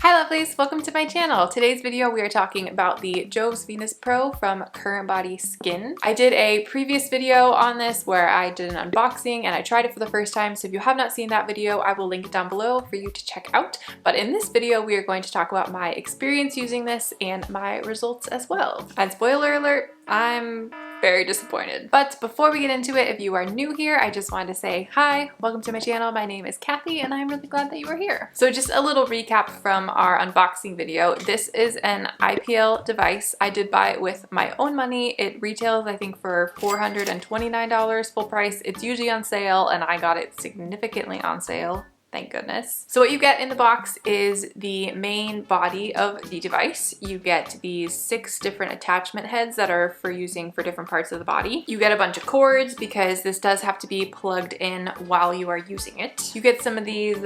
Hi lovelies, welcome to my channel. Today's video we are talking about the JOVS Venus Pro from Current Body Skin. I did a previous video on this where I did an unboxing and I tried it for the first time, so if you have not seen that video, I will link it down below for you to check out. But in this video we are going to talk about my experience using this and my results as well. And spoiler alert, I'm very disappointed. But before we get into it, if you are new here, I just wanted to say hi, welcome to my channel. My name is Kathy and I'm really glad that you are here. So just a little recap from our unboxing video. This is an IPL device. I did buy it with my own money. It retails I think for $429 full price. It's usually on sale and I got it significantly on sale. Thank goodness. So what you get in the box is the main body of the device. You get these 6 different attachment heads that are for using for different parts of the body. You get a bunch of cords because this does have to be plugged in while you are using it. You get some of these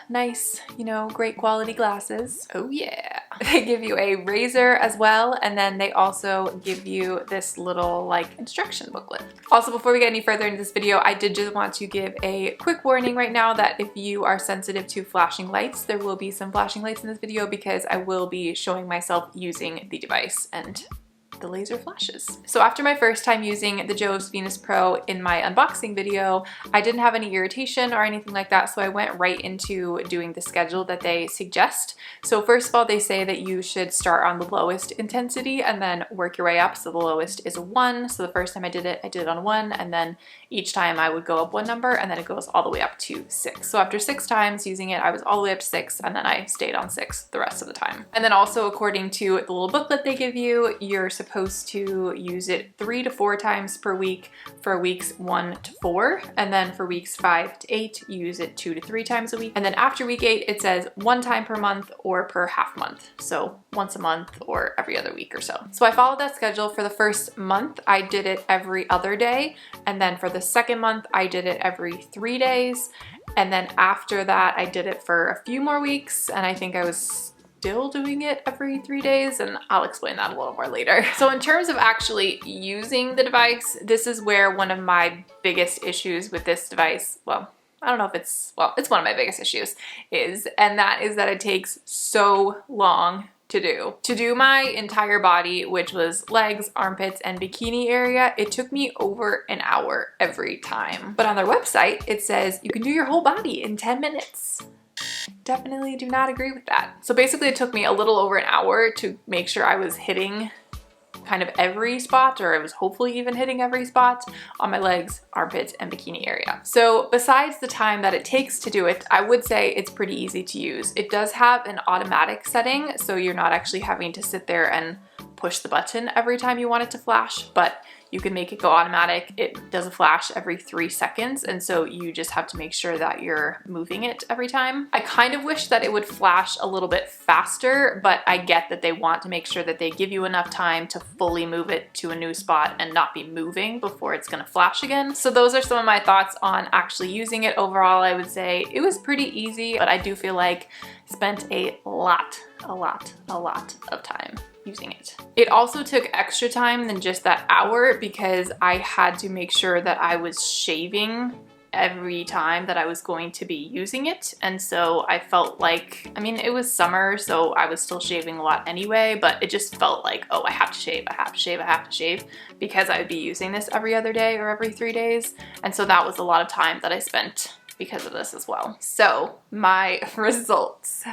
nice, great quality glasses. Oh yeah. They give you a razor as well, and then they also give you this little instruction booklet. Also, before we get any further into this video, I did just want to give a quick warning right now that if you are sensitive to flashing lights, there will be some flashing lights in this video because I will be showing myself using the device and the laser flashes. So after my first time using the JOVS Venus Pro in my unboxing video, I didn't have any irritation or anything like that, so I went right into doing the schedule that they suggest. So first of all, they say that you should start on the lowest intensity and then work your way up. So the lowest is a 1. So the first time I did it on 1, and then each time I would go up 1 number and then it goes all the way up to 6. So after 6 times using it, I was all the way up to 6 and then I stayed on 6 the rest of the time. And then also according to the little booklet they give you, you're supposed to use it 3 to 4 times per week for weeks 1 to 4, and then for weeks 5 to 8 you use it 2 to 3 times a week, and then after week 8 it says 1 time per month or per half month, so once a month or every other week or so. So I followed that schedule. For the first month I did it every other day, and then for the second month I did it every 3 days, and then after that I did it for a few more weeks, and I think I was still doing it every 3 days, and I'll explain that a little more later. So in terms of actually using the device, this is where one of my biggest issues with this device, well, I don't know if it's one of my biggest issues is, and that is that it takes so long to do. To do my entire body, which was legs, armpits, and bikini area, it took me over an hour every time. But on their website, it says you can do your whole body in 10 minutes. Definitely do not agree with that. So basically it took me a little over an hour to make sure I was hitting kind of every spot, or I was hopefully even hitting every spot on my legs, armpits, and bikini area. So besides the time that it takes to do it, I would say it's pretty easy to use. It does have an automatic setting, so you're not actually having to sit there and push the button every time you want it to flash, but you can make it go automatic. It does a flash every 3 seconds, and so you just have to make sure that you're moving it every time. I kind of wish that it would flash a little bit faster, but I get that they want to make sure that they give you enough time to fully move it to a new spot and not be moving before it's gonna flash again. So those are some of my thoughts on actually using it. Overall, I would say it was pretty easy, but I do feel like I spent a lot of time using it. It also took extra time than just that hour because I had to make sure that I was shaving every time that I was going to be using it. And so I felt like, it was summer, so I was still shaving a lot anyway, but it just felt like, oh, I have to shave because I would be using this every other day or every 3 days. And so that was a lot of time that I spent because of this as well. So my results.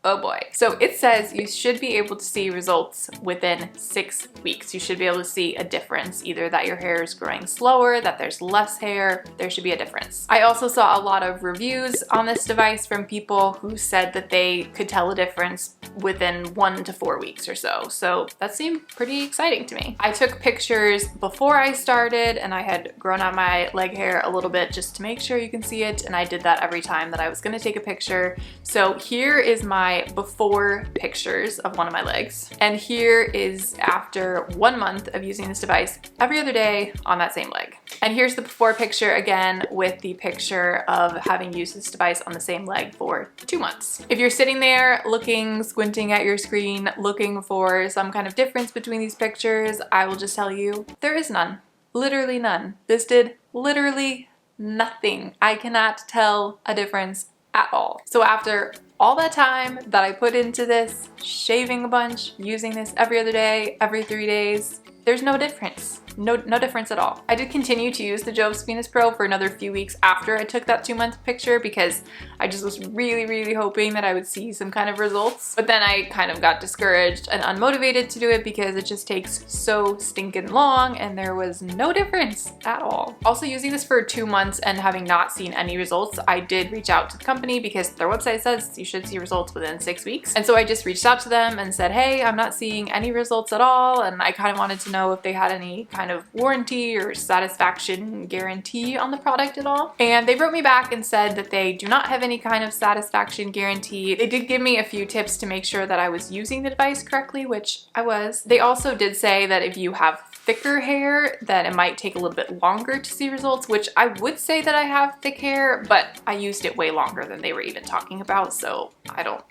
Oh boy. So it says you should be able to see results within 6 weeks. You should be able to see a difference, either that your hair is growing slower, that there's less hair, there should be a difference. I also saw a lot of reviews on this device from people who said that they could tell a difference within 1 to 4 weeks or so. So that seemed pretty exciting to me. I took pictures before I started, and I had grown out my leg hair a little bit just to make sure you can see it, and I did that every time that I was gonna take a picture. So here is my before pictures of one of my legs, and here is after 1 month of using this device every other day on that same leg. And here's the before picture again with the picture of having used this device on the same leg for 2 months. If you're sitting there looking, squinting at your screen, looking for some kind of difference between these pictures, I will just tell you there is none. Literally none. This did literally nothing. I cannot tell a difference at all. So after all that time that I put into this, shaving a bunch, using this every other day, every 3 days, there's no difference. No difference at all. I did continue to use the JOVS Venus Pro for another few weeks after I took that 2-month picture because I just was really hoping that I would see some kind of results. But then I kind of got discouraged and unmotivated to do it because it just takes so stinking long and there was no difference at all. Also, using this for 2 months and having not seen any results, I did reach out to the company because their website says you should see results within 6 weeks. And so I just reached out to them and said, hey, I'm not seeing any results at all, and I kind of wanted to know if they had any kind of warranty or satisfaction guarantee on the product at all. And they wrote me back and said that they do not have any kind of satisfaction guarantee. They did give me a few tips to make sure that I was using the device correctly, which I was. They also did say that if you have thicker hair, that it might take a little bit longer to see results, which I would say that I have thick hair, but I used it way longer than they were even talking about, so I don't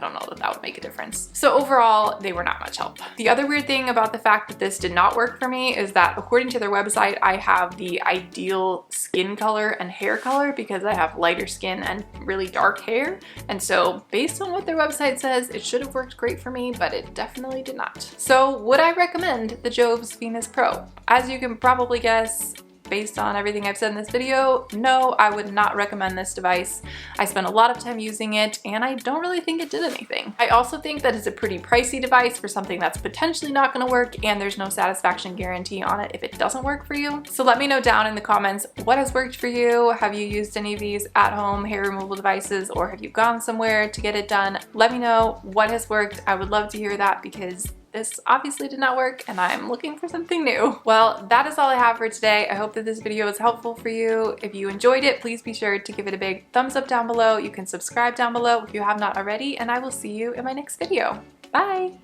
know that that would make a difference. So overall, they were not much help. The other weird thing about the fact that this did not work for me is that according to their website, I have the ideal skin color and hair color because I have lighter skin and really dark hair. And so based on what their website says, it should have worked great for me, but it definitely did not. So would I recommend the JOVS Venus Pro? As you can probably guess, based on everything I've said in this video, no, I would not recommend this device. I spent a lot of time using it and I don't really think it did anything. I also think that it's a pretty pricey device for something that's potentially not going to work, and there's no satisfaction guarantee on it if it doesn't work for you. So let me know down in the comments what has worked for you. Have you used any of these at-home hair removal devices, or have you gone somewhere to get it done? Let me know what has worked. I would love to hear that because this obviously did not work and I'm looking for something new. Well, that is all I have for today. I hope that this video was helpful for you. If you enjoyed it, please be sure to give it a big thumbs up down below. You can subscribe down below if you have not already, and I will see you in my next video. Bye!